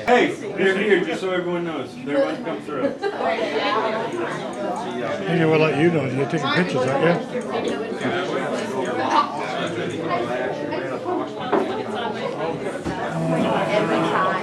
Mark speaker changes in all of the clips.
Speaker 1: Hey, they're here just so everyone knows. They're about to come through.
Speaker 2: Maybe we'll let you know. You're taking pictures, aren't you?
Speaker 3: Every time.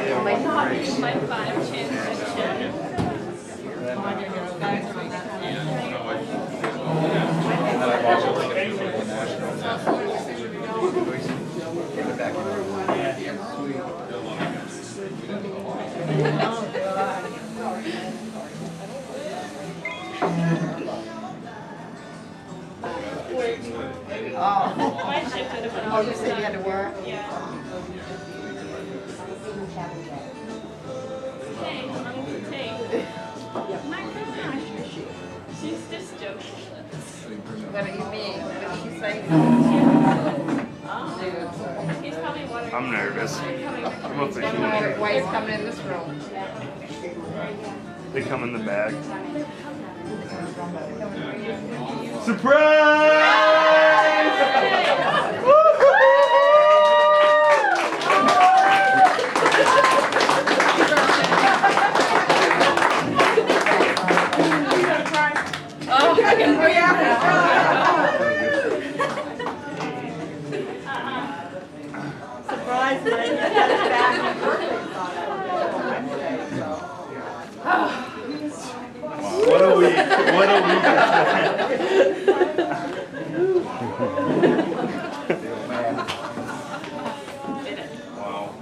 Speaker 3: Oh, you said you had to work?
Speaker 4: Yeah. Hey, my gosh, she's just joking.
Speaker 3: What do you mean? What did she say?
Speaker 4: He's probably wondering.
Speaker 1: I'm nervous.
Speaker 3: Why he's coming in this room?
Speaker 1: They come in the bag. Surprise!
Speaker 3: Surprise, man.
Speaker 1: What a week. What a week. Wow.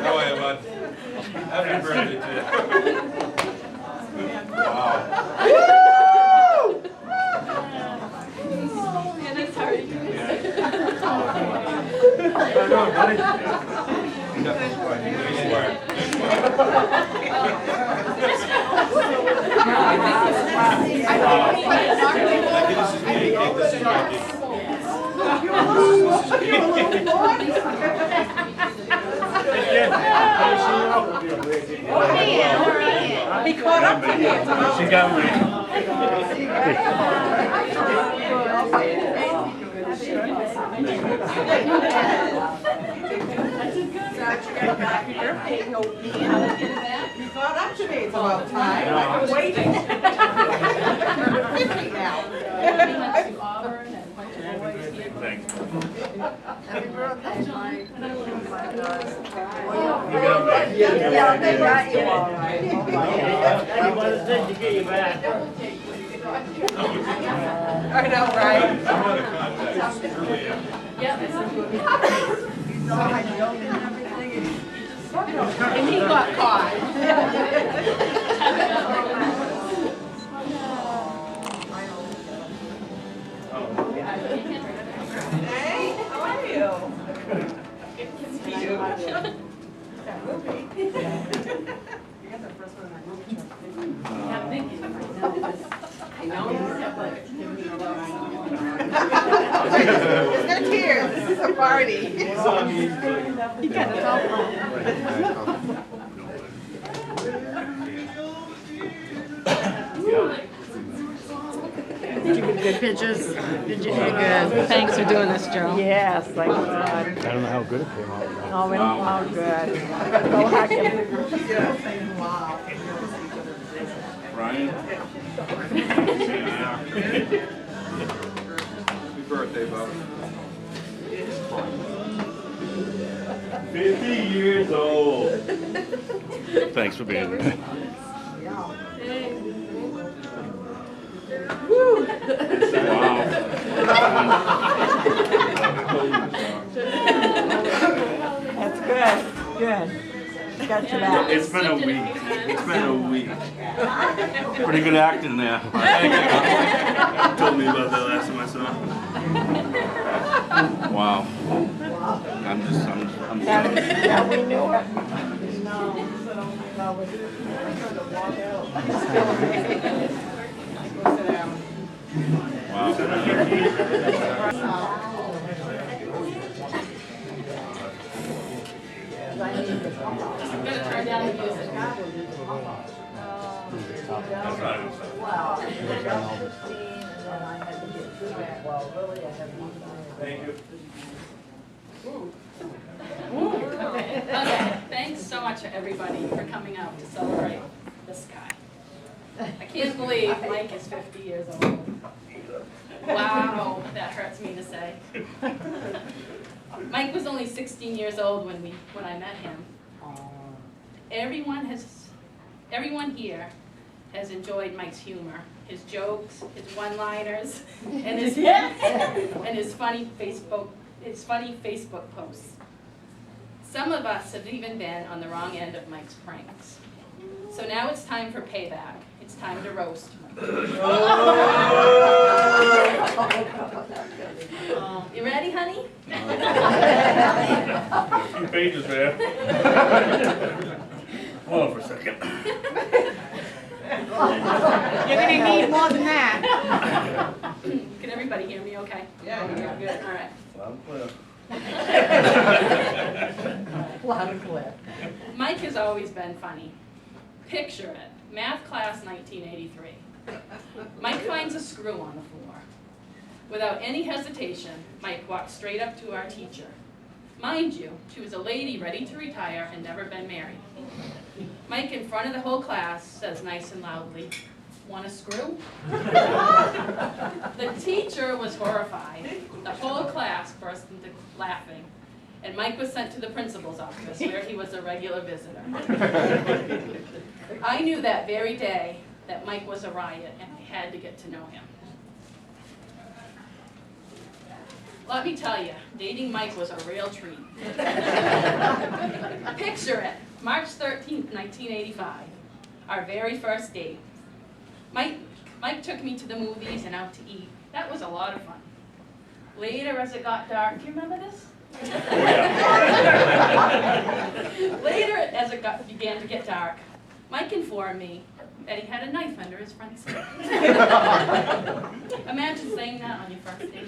Speaker 1: How are you, bud? Happy birthday to you. Wow.
Speaker 4: And it's hard.
Speaker 3: He caught up to me.
Speaker 1: She got me.
Speaker 3: Happy birthday, no You caught up to me. It's about time. I've been waiting. 50 now.
Speaker 1: Thanks.
Speaker 3: Happy birthday, Mike.
Speaker 1: You got me.
Speaker 3: Yeah, they got you all right.
Speaker 5: Anybody said to get you back.
Speaker 3: I know, right?
Speaker 1: I'm out of contact. Really am.
Speaker 3: And he got caught. Hey, how are you? There's no tears. This is a party. You got it all wrong.
Speaker 6: Did you get good pictures? Did you get good? Thanks for doing this, Joe.
Speaker 3: Yes, thank God.
Speaker 2: I don't know how good it came out.
Speaker 3: Oh, it came out good. Wow.
Speaker 1: Ryan? Happy birthday, Bob. 50 years old. Thanks for being here. Wow.
Speaker 3: That's good. Good. Got you back.
Speaker 1: It's been a week. It's been a week. Pretty good acting there. Told me about that last time I saw him. Wow. I'm sorry.
Speaker 3: Yeah, we knew it.
Speaker 1: Wow.
Speaker 3: Wow. Well, really, I have one.
Speaker 1: Thank you.
Speaker 4: Okay, thanks so much everybody for coming out to celebrate this guy. I can't believe Mike is 50 years old. Wow, that hurts me to say. Mike was only 16 years old when I met him. Everyone here has enjoyed Mike's humor, his jokes, his one-liners, and his funny Facebook posts. Some of us have even been on the wrong end of Mike's pranks. So now it's time for payback. It's time to roast Mike. You ready, honey?
Speaker 1: A few pages there. Hold on for a second.
Speaker 6: You're gonna need more than that.
Speaker 4: Can everybody hear me okay?
Speaker 3: Yeah, yeah.
Speaker 4: Good, all right.
Speaker 1: Loud and clear.
Speaker 3: Loud and clear.
Speaker 4: Mike has always been funny. Picture it, math class 1983. Mike finds a screw on the floor. Without any hesitation, Mike walked straight up to our teacher. Mind you, she was a lady ready to retire and never been married. Mike, in front of the whole class, says nice and loudly, "Want a screw?" The teacher was horrified. The whole class burst into laughing, and Mike was sent to the principal's office, where he was a regular visitor. I knew that very day that Mike was a riot, and I had to get to know him. Let me tell you, dating Mike was a real treat. Picture it, March 13th, 1985, our very first date. Mike took me to the movies and out to eat. That was a lot of fun. Later, as it got dark, do you remember this? Later, as it began to get dark, Mike informed me that he had a knife under his front seat. Imagine saying that on your first date.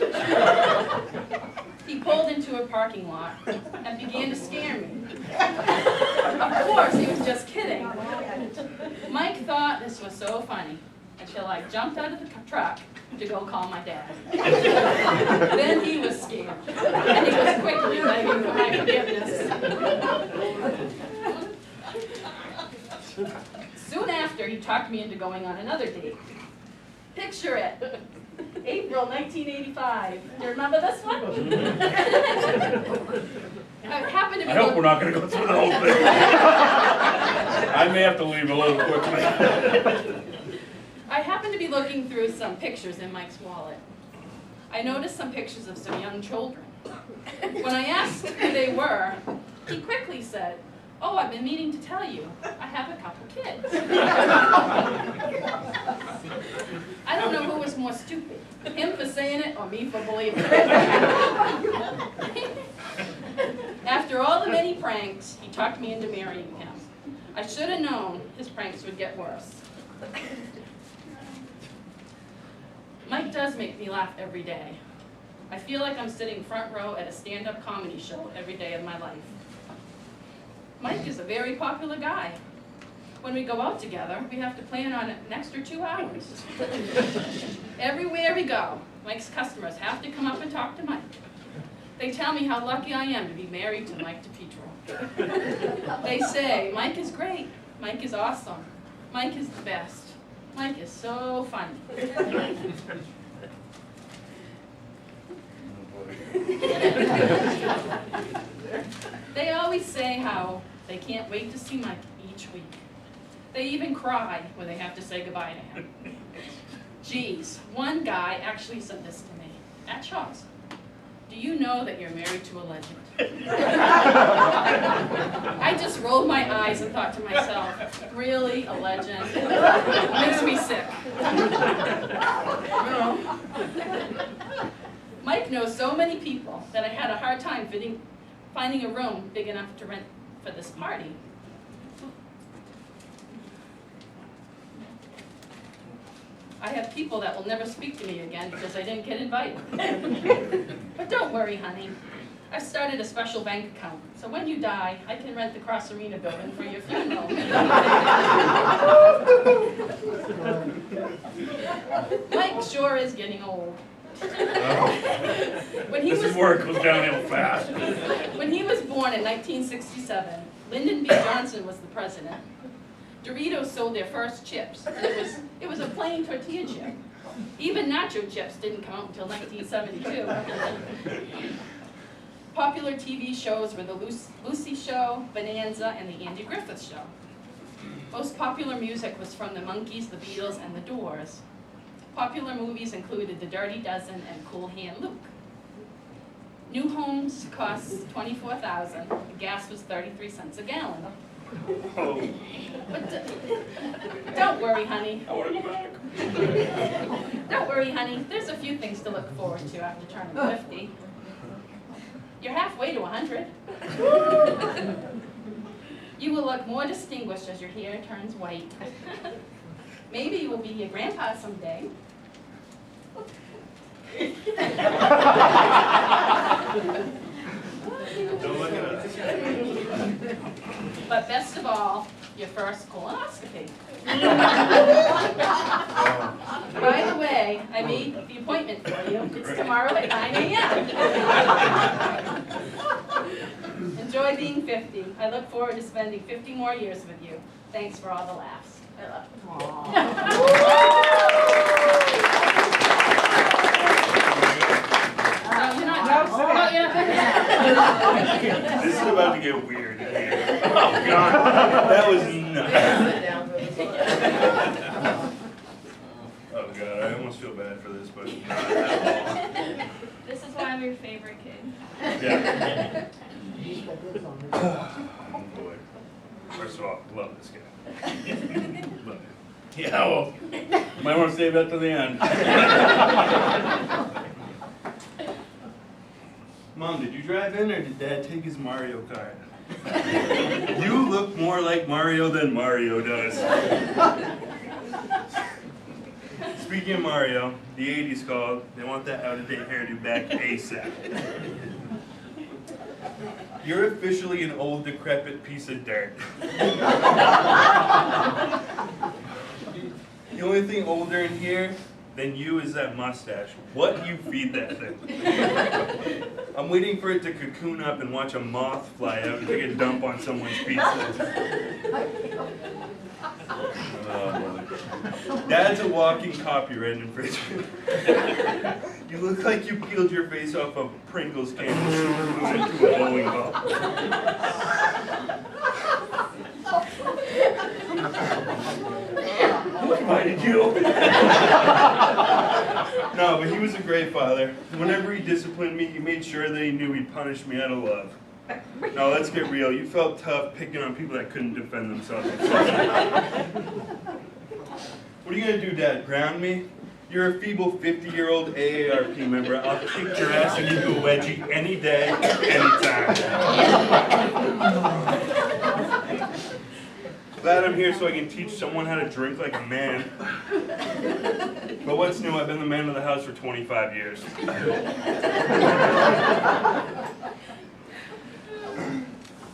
Speaker 4: He pulled into a parking lot and began to scare me. Of course, he was just kidding. Mike thought this was so funny until I jumped out of the truck to go call my dad. Then he was scared, and he was quickly begging for my forgiveness. Soon after, he talked me into going on another date. Picture it, April 1985. Do you remember this one?
Speaker 1: I hope we're not going to go through the whole thing. I may have to leave a little quickly.
Speaker 4: I happened to be looking through some pictures in Mike's wallet. I noticed some pictures of some young children. When I asked who they were, he quickly said, "Oh, I've been meaning to tell you, I have a couple kids." I don't know who was more stupid, him for saying it or me for believing it. After all the many pranks, he talked me into marrying him. I should have known his pranks would get worse. Mike does make me laugh every day. I feel like I'm sitting front row at a stand-up comedy show every day of my life. Mike is a very popular guy. When we go out together, we have to plan on an extra 2 hours. Everywhere we go, Mike's customers have to come up and talk to Mike. They tell me how lucky I am to be married to Mike DePietro. They say, "Mike is great, Mike is awesome, Mike is the best, Mike is so funny." They always say how they can't wait to see Mike each week. They even cry when they have to say goodbye to him. Geez, one guy actually said this to me at Shaw's. "Do you know that you're married to a legend?" I just rolled my eyes and thought to myself, really, a legend? Makes me sick. Mike knows so many people that I had a hard time finding a room big enough to rent for this party. I have people that will never speak to me again because I didn't get invited. But don't worry, honey. I started a special bank account, so when you die, I can rent the Cross Arena building for your funeral. Mike sure is getting old. When he
Speaker 1: This
Speaker 4: was
Speaker 1: is where it goes downhill fast.
Speaker 4: When he was born in 1967, Lyndon B. Johnson was the president. Doritos sold their first chips, and it was a plain tortilla chip. Even nacho chips didn't come out until 1972. Popular TV shows were The Lucy Show, Bonanza, and The Andy Griffith Show. Most popular music was from the Monkees, the Beatles, and the Doors. Popular movies included The Dirty Dozen and Cool Hand Luke. New homes cost $24,000. Gas was 33 cents a gallon.
Speaker 1: Oh,
Speaker 4: But don't worry, honey.
Speaker 1: I want to go back.
Speaker 4: Don't worry, honey. There's a few things to look forward to after turning 50. You're halfway to 100. You will look more distinguished as your hair turns white. Maybe you will be your grandpa someday.
Speaker 1: Don't look at us.
Speaker 4: But best of all, your first colonoscopy. By the way, I made the appointment for you. It's tomorrow at 9 a.m. Enjoy being 50. I look forward to spending 50 more years with you. Thanks for all the laughs. I love you. No, you're not.
Speaker 1: This is about to get weird in here. Oh, God. That was nuts. Oh, God. I almost feel bad for this, but not at all.
Speaker 4: This is why I'm your favorite kid.
Speaker 1: Yeah. Oh, boy. First of all, love this guy. Love it. Yeah, well, might want to save that to the end. Mom, did you drive in or did Dad take his Mario Kart? You look more like Mario than Mario does. Speaking of Mario, the 80s called. They want that out-of-date hairdo back ASAP. You're officially an old, decrepit piece of dirt. The only thing older in here than you is that mustache. What do you feed that thing? I'm waiting for it to cocoon up and watch a moth fly out and take a dump on someone's pizza. Dad's a walking copyright infringement. You look like you peeled your face off a Pringles can and superglued it into a bowling ball. Why did you? No, but he was a great father. Whenever he disciplined me, he made sure that he knew he punished me out of love. Now let's get real. You felt tough picking on people that couldn't defend themselves. What are you gonna do, Dad? Ground me? You're a feeble 50-year-old AARP member. I'll kick your ass and give you a wedgie any day, anytime. Glad I'm here so I can teach someone how to drink like a man. But what's new? I've been the man of the house for 25 years.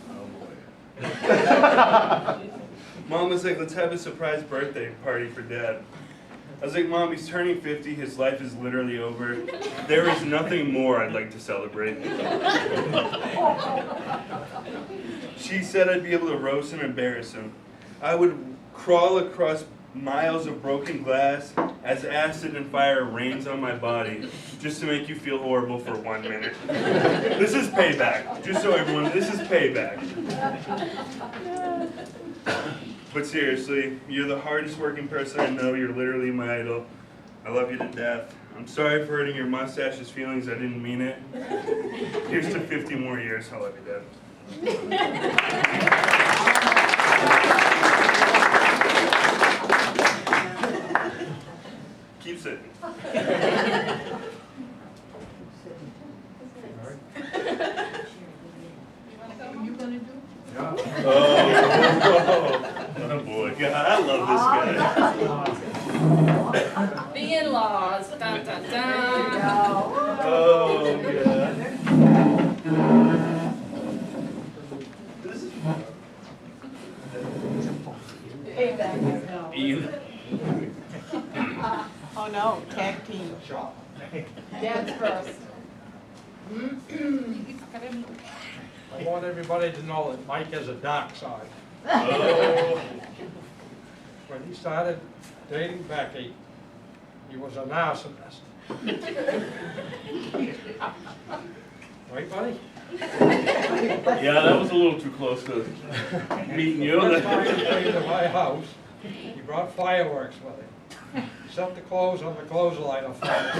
Speaker 1: Oh boy. Mom was like, let's have a surprise birthday party for Dad. I was like, Mom, he's turning 50, his life is literally over. There is nothing more I'd like to celebrate. She said I'd be able to roast and embarrass him. I would crawl across miles of broken glass as acid and fire rains on my body just to make you feel horrible for 1 minute. This is payback. Just so everyone, this is payback. But seriously, you're the hardest working person I know. You're literally my idol. I love you to death. I'm sorry for hurting your mustache's feelings. I didn't mean it. Here's to 50 more years. I love you, Dad. Keep sitting. Oh boy, God, I love this guy.
Speaker 4: The in-laws. Dun, dun, dun.
Speaker 1: Oh, yeah. This is fun. Ian.
Speaker 3: Oh no, tag team. Dad's first.
Speaker 7: I want everybody to know that Mike has a dark side.
Speaker 1: Oh.
Speaker 7: When he started dating Becky, he was a narcissist. Right, buddy?
Speaker 1: Yeah, that was a little too close to meeting you.
Speaker 7: First time he came to my house, he brought fireworks with him. He set the clothes on the clothesline on fire.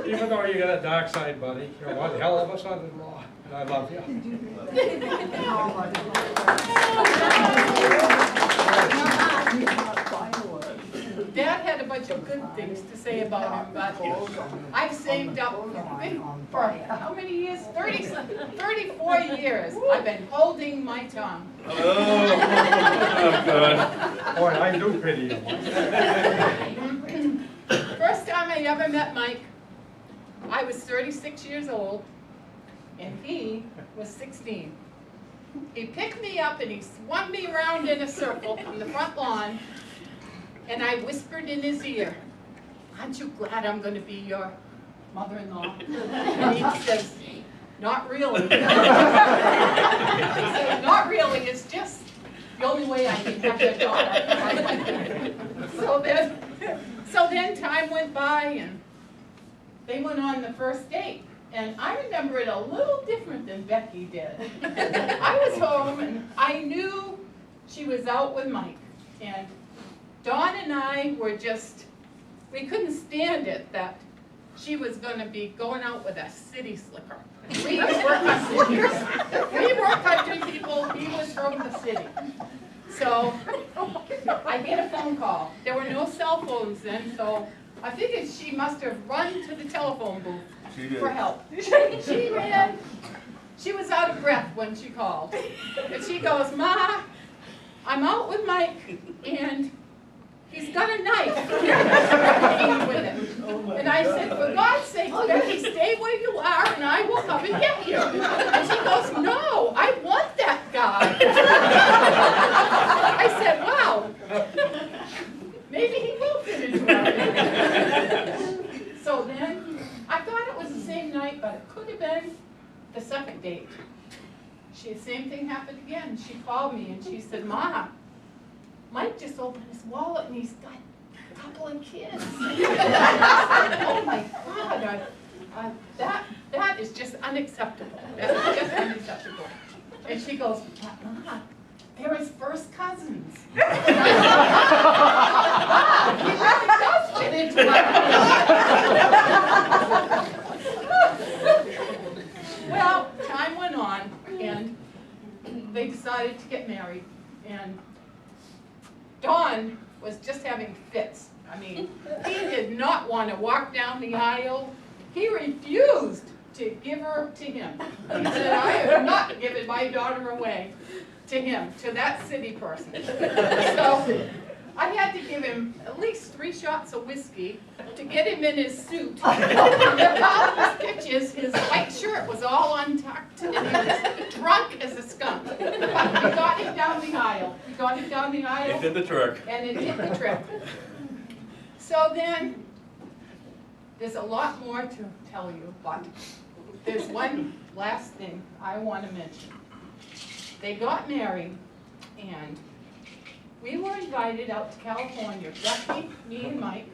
Speaker 7: Even though you got a dark side, buddy, you're one hell of a son-in-law, and I love you.
Speaker 3: Dad had a bunch of good things to say about him, but I've saved up for how many years? 34 years. I've been holding my tongue.
Speaker 1: Oh, God.
Speaker 7: Boy, I do pity you.
Speaker 3: First time I ever met Mike, I was 36 years old, and he was 16. He picked me up and he swung me around in a circle on the front lawn, and I whispered in his ear, "Aren't you glad I'm going to be your mother-in-law?" And he says, "Not really." He said, "Not really, it's just the only way I can have your daughter." So then time went by and they went on the first date. And I remember it a little different than Becky did. I was home and I knew she was out with Mike. And Dawn and I were just, we couldn't stand it that she was going to be going out with a city slicker. We were country people, he was from the city. So I get a phone call. There were no cell phones then, so I figured she must have run to the telephone booth for help. She ran. She was out of breath when she called. And she goes, "Ma, I'm out with Mike, and he's got a knife with him." And I said, "For God's sake, Becky, stay where you are, and I will come and get you." And she goes, "No, I want that guy." I said, "Wow, maybe he will fit into our family." So then, I thought it was the same night, but it could have been the second date. The same thing happened again. She called me and she said, "Ma, Mike just opened his wallet and he's got a couple of kids." I said, "Oh my God, that is just unacceptable. That's just unacceptable." And she goes, "But Ma, they're his first cousins." He really does fit into my Well, time went on, and they decided to get married, and Dawn was just having fits. I mean, he did not want to walk down the aisle. He refused to give her to him. He said, "I am not giving my daughter away to him, to that city person." So I had to give him at least 3 shots of whiskey to get him in his suit. And all his pictures, his white shirt was all untucked, and he was drunk as a skunk. But we got him down the aisle. We got him down the aisle.
Speaker 1: It did the trick.
Speaker 3: And it did the trick. So then, there's a lot more to tell you, but there's one last thing I want to mention. They got married, and we were invited out to California, Becky, me, and Mike.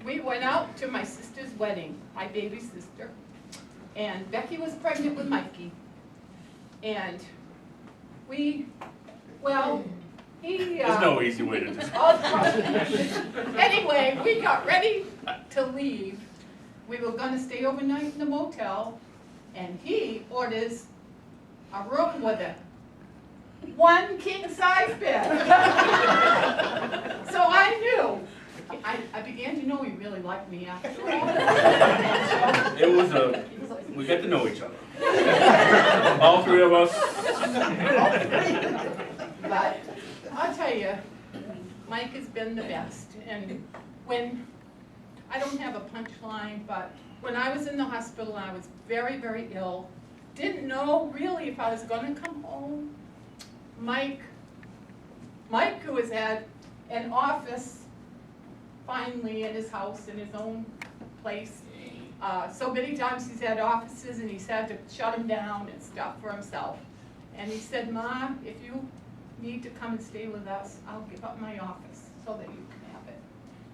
Speaker 3: We went out to my sister's wedding, my baby sister, and Becky was pregnant with Mikey. And he...
Speaker 1: There's no easy way to describe
Speaker 3: it. Anyway, we got ready to leave. We were going to stay overnight in the motel, and he orders a room with a 1 king-size bed. So I knew. I began to know he really liked me after all.
Speaker 1: We got to know each other. All 3 of us.
Speaker 3: But I'll tell you, Mike has been the best. And when, I don't have a punchline, but when I was in the hospital, I was very, very ill. Didn't know really if I was going to come home. Mike, who has had an office finally at his house, in his own place. So many times he's had offices and he's had to shut them down and stuff for himself. And he said, "Ma, if you need to come and stay with us, I'll give up my office so that you can have it."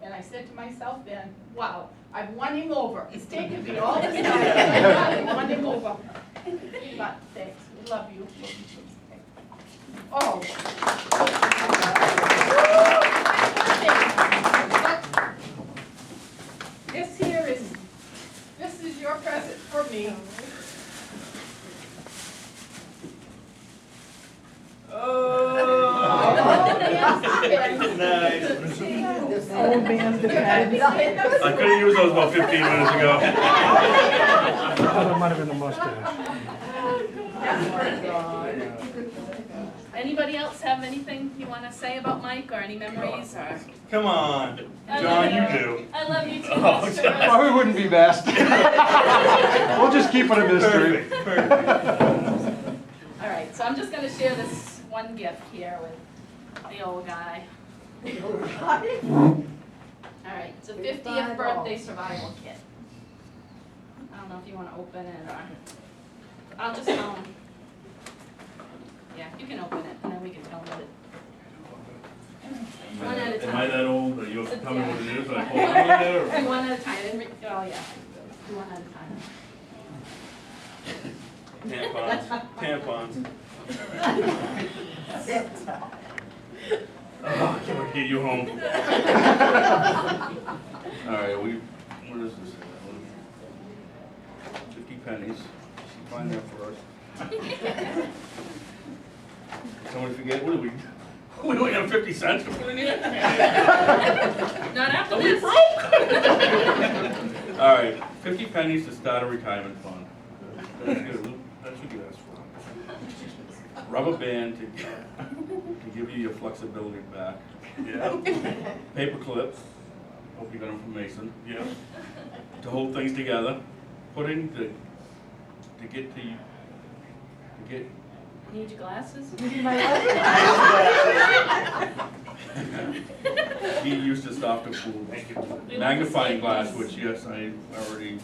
Speaker 3: And I said to myself then, wow, I've won him over. It's taken me all this time, I've won him over. But thanks, we love you. Oh. This is your present for me.
Speaker 1: Nice.
Speaker 6: Old man's depends.
Speaker 1: I could have used those about 15 minutes ago.
Speaker 2: I thought it might have been the mustache.
Speaker 4: Anybody else have anything you want to say about Mike, or any memories, or?
Speaker 1: Come on, John, you do.
Speaker 4: I love you too,
Speaker 1: Oh,
Speaker 4: Mr.
Speaker 1: John.
Speaker 7: Probably wouldn't be best. We'll just keep it a mystery.
Speaker 1: Perfect, perfect.
Speaker 4: All right, so I'm just going to share this one gift here with the old guy. All right, it's a 50th birthday survival kit. I don't know if you want to open it, or I'll just tell him. Yeah, you can open it, and then we can tell him it. One at a time.
Speaker 1: Am I that old that you have to tell me what it is? I pull it
Speaker 4: And
Speaker 1: out
Speaker 4: one at a time. And oh yeah, one at a time.
Speaker 1: Tampons. Oh, I can't wait to get you home. All right, what is this? 50 pennies. Find that for us. Someone forget, what do we only have 50 cents to put in here?
Speaker 4: Not after this.
Speaker 1: All right, 50 pennies to start a retirement fund. That's good. That's what you asked for. Rubber band to give you your flexibility back. Yeah. Paper clips. Hope you got them from Mason. Yeah. To hold things together. Pudding to get.
Speaker 4: Need your glasses?
Speaker 1: He used to softer food. Magnifying glass, which yes, I already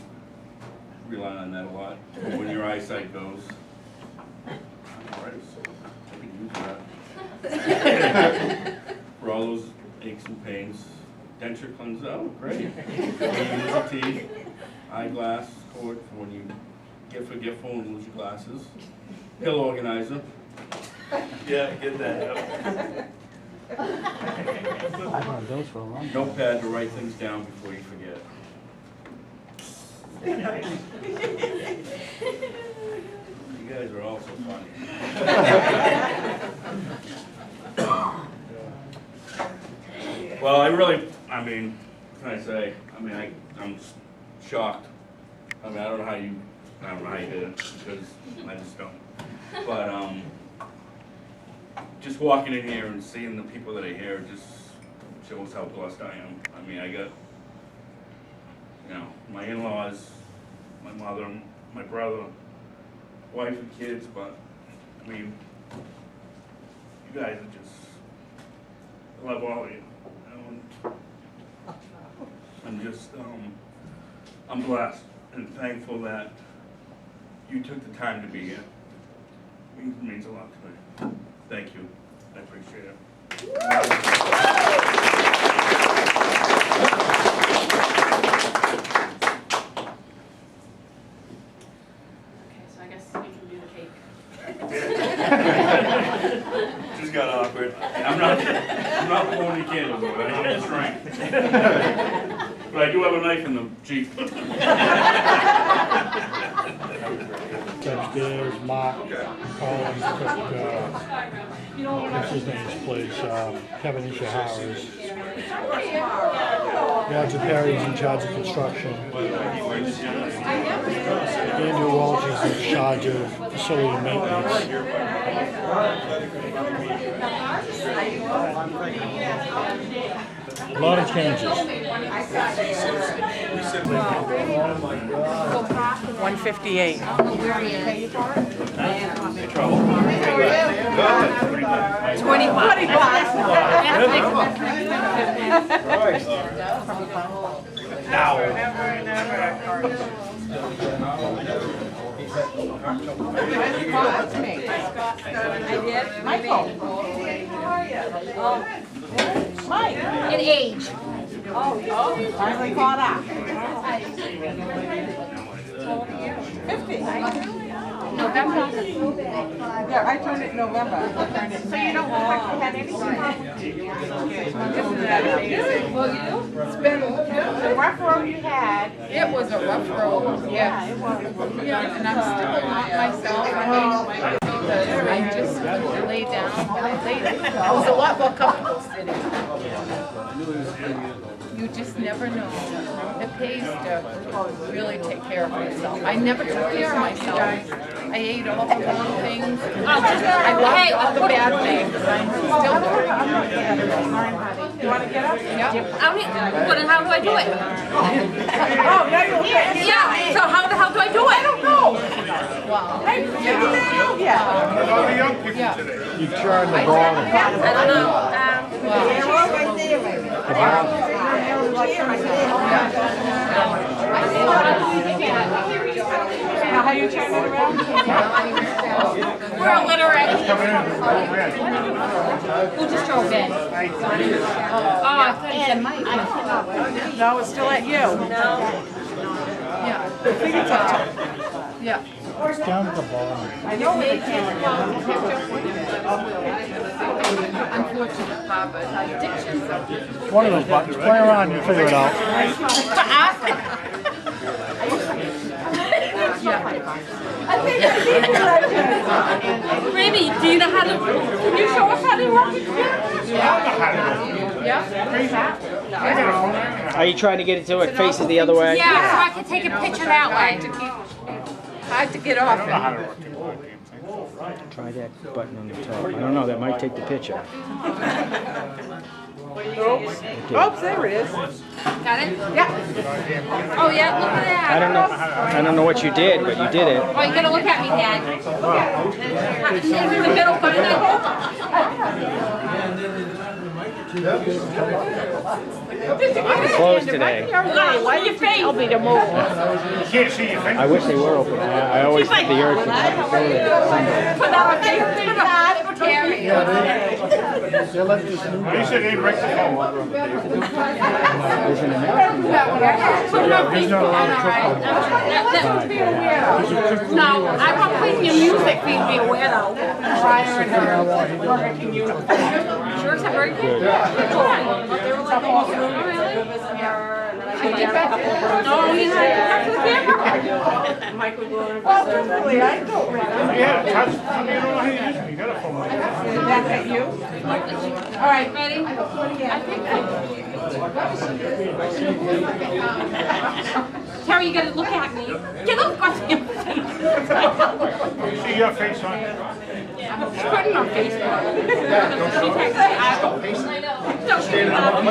Speaker 1: rely on that a lot. When your eyesight goes. Alright, so I can use that. For all those aches and pains. Denture cleanser, oh great. When you lose your teeth. Eyeglass cord for when you get forgetful and lose your glasses. Pill organizer. Yeah, get that. Yep.
Speaker 2: I've had those for a long time.
Speaker 1: Notepad to write things down before you forget. You guys are all so funny. Well, I mean, what can I say? I'm shocked. I don't know how you did it, because I just don't. But, just walking in here and seeing the people that are here just shows how blessed I am. I got, my in-laws, my mother, my brother, wife and kids, but, you guys are just, I love all of you. I'm just, I'm blessed and thankful that you took the time to be here. It means a lot to me. Thank you. I appreciate it.
Speaker 4: Okay, so I guess we can do the cake.
Speaker 1: Just got awkward. I'm not blowing any candles, but I have the strength. But I do have a knife in the Jeep.
Speaker 2: Upstairs, Mark, Collins took, what's his name's place, Kevin Ishihara's. Roger Perry's in charge of construction. Andrew Walsh is in charge of facility maintenance. A lot of changes.
Speaker 6: 158.
Speaker 4: In age.
Speaker 6: Finally caught up. 50.
Speaker 4: November.
Speaker 6: Yeah, I turned it in November. So you don't look like you had any problem? Isn't that amazing?
Speaker 3: Well, it's been,
Speaker 6: The rough road you had.
Speaker 3: it was a rough road,
Speaker 6: Yeah,
Speaker 3: yes.
Speaker 6: it was.
Speaker 3: Yeah, and I'm still not myself, I mean, because I just couldn't lay down. When I laid, I was a lot more comfortable sitting. You just never know. It pays to really take care of myself. I never took care of myself. I ate all the wrong things. I loved all the bad things. I'm still doing it.
Speaker 6: You want to get up?
Speaker 3: Yeah.
Speaker 4: How do I do it?
Speaker 6: Oh, now you're okay.
Speaker 4: Yeah, so how the hell do I do it? I don't know.
Speaker 3: Wow.
Speaker 6: Hey, figure that out yet.
Speaker 3: Yeah.
Speaker 2: You turn the ball.
Speaker 4: I don't know.
Speaker 6: Now, how you turn it around?
Speaker 4: We're illiterate. Who just drove in? Oh, I thought you said Mike.
Speaker 6: No, it's still at you.
Speaker 3: Yeah. Yeah.
Speaker 2: Down at the bottom.
Speaker 6: I know
Speaker 3: They
Speaker 6: it.
Speaker 3: can't catch up with him. Unfortunate part, but addictions are.
Speaker 2: One of those buttons. Play around and figure it out.
Speaker 4: Raby, do you know how to, can you show us how to work it?
Speaker 3: Yeah.
Speaker 5: Are you trying to get it so it faces the other way?
Speaker 4: Yeah, so I can take a picture that way.
Speaker 3: Hard to get off it.
Speaker 5: Try that button on the top. I don't know, that might take the picture.
Speaker 6: Oops, there it is.
Speaker 4: Got it? Yeah. Oh yeah, look at that.
Speaker 5: I don't know what you did, but you did it.
Speaker 4: Oh, you gotta look at me, Dad. Is the middle good enough?
Speaker 5: They're closed today.
Speaker 4: Why your face?
Speaker 6: Tell me to move.
Speaker 5: I wish they were open. I always get the urge to go there Sunday.
Speaker 4: Put out a big Terry.
Speaker 2: They'll let this new guy.
Speaker 5: There's an American guy.
Speaker 2: He's not allowed to cook on
Speaker 4: No, I won't play your music for you to be a weirdo. Sure, it's a very good. No, he's not. Back to the camera.
Speaker 6: Oh, really? I don't remember. Back at you. All right.
Speaker 4: Ready? Terry, you gotta look at me. Get off my face.
Speaker 2: See your face on it.
Speaker 4: She's putting on Facebook. She takes the eyeball. No, she's not.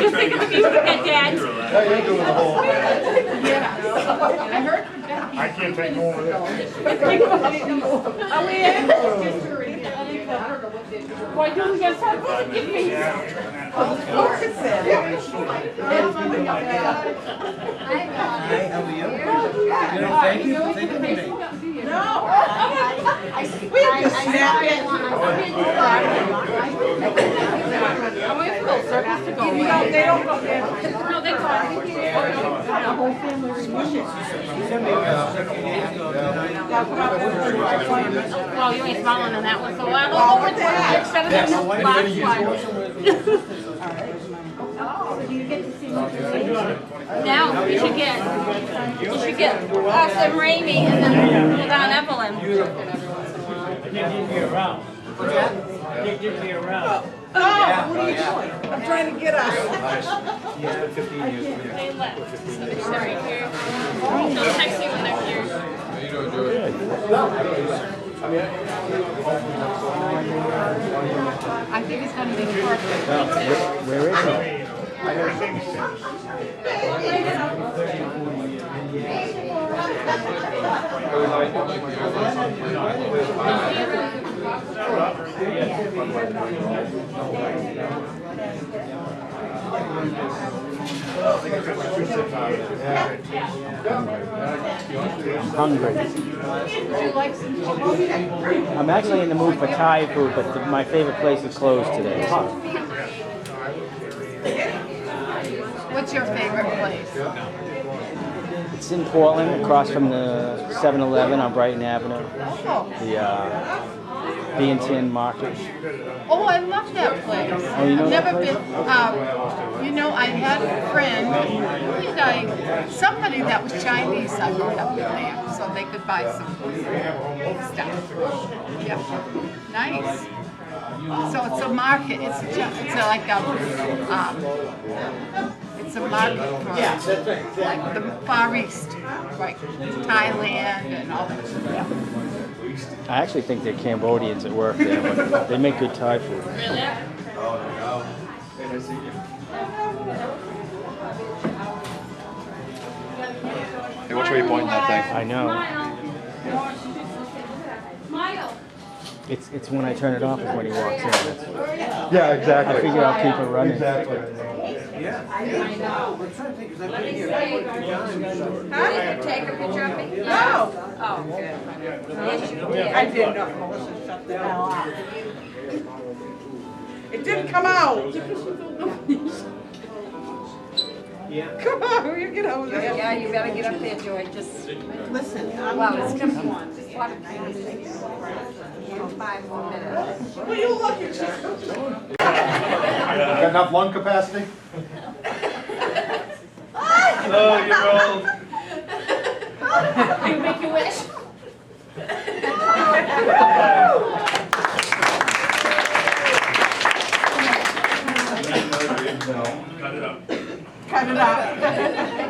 Speaker 4: Just think of the people that Dad.
Speaker 3: I heard from Becky.
Speaker 2: I can't take more of this.
Speaker 6: Are we in?
Speaker 4: Why don't we get some? Give me.
Speaker 6: Of course it's in. No. We just snap it.
Speaker 4: I'm waiting for those circles to go away.
Speaker 6: No, they don't go there.
Speaker 4: No, they go. Well, you ain't smiling on that one, so I'll go with that. It's better than the last one. Now, you should get us and Raimi and then pull down Evelyn.
Speaker 6: Oh, what are you doing? I'm trying to get us.
Speaker 4: They left. So they're right here. They'll text you when they're here.
Speaker 3: I think it's gonna be perfect.
Speaker 5: Where is he?
Speaker 6: Hey,
Speaker 5: I'm hungry. I'm actually in the mood for Thai food, but my favorite place is closed today. So.
Speaker 3: What's your favorite place?
Speaker 5: It's in Portland, across from the 7-Eleven on Brighton Avenue.
Speaker 3: Oh,
Speaker 5: The B&T Market.
Speaker 3: oh, I love that place.
Speaker 5: Oh, you know
Speaker 3: I've
Speaker 5: that
Speaker 3: never
Speaker 5: place?
Speaker 3: been, you know, I had a friend, who was like, somebody that was Chinese, I brought up in there, so they could buy some stuff. Yeah, nice. So it's a market, it's like it's a market for like the Far East, like Thailand and all that. Yeah.
Speaker 5: I actually think they're Cambodians that work there, but they make good Thai food.
Speaker 8: Hey, which way you pointing that thing?
Speaker 5: I know. It's when I turn it off is when he walks in.
Speaker 8: Yeah,
Speaker 5: I
Speaker 8: exactly.
Speaker 5: figure I'll keep it running.
Speaker 8: Exactly.
Speaker 6: Take a picture of me? No. Oh, good. I did not. Melissa shut the hell up. It didn't come out. Come on, you get over there.
Speaker 9: Yeah, you better get up there, Joy, just,
Speaker 6: Listen,
Speaker 9: well, it's coming on, there's a lot of things. 5 more minutes.
Speaker 6: will you look at you?
Speaker 8: Got enough lung capacity?
Speaker 1: Oh, you're old.
Speaker 4: You make your wish.
Speaker 1: Cut it up.
Speaker 6: Cut it out.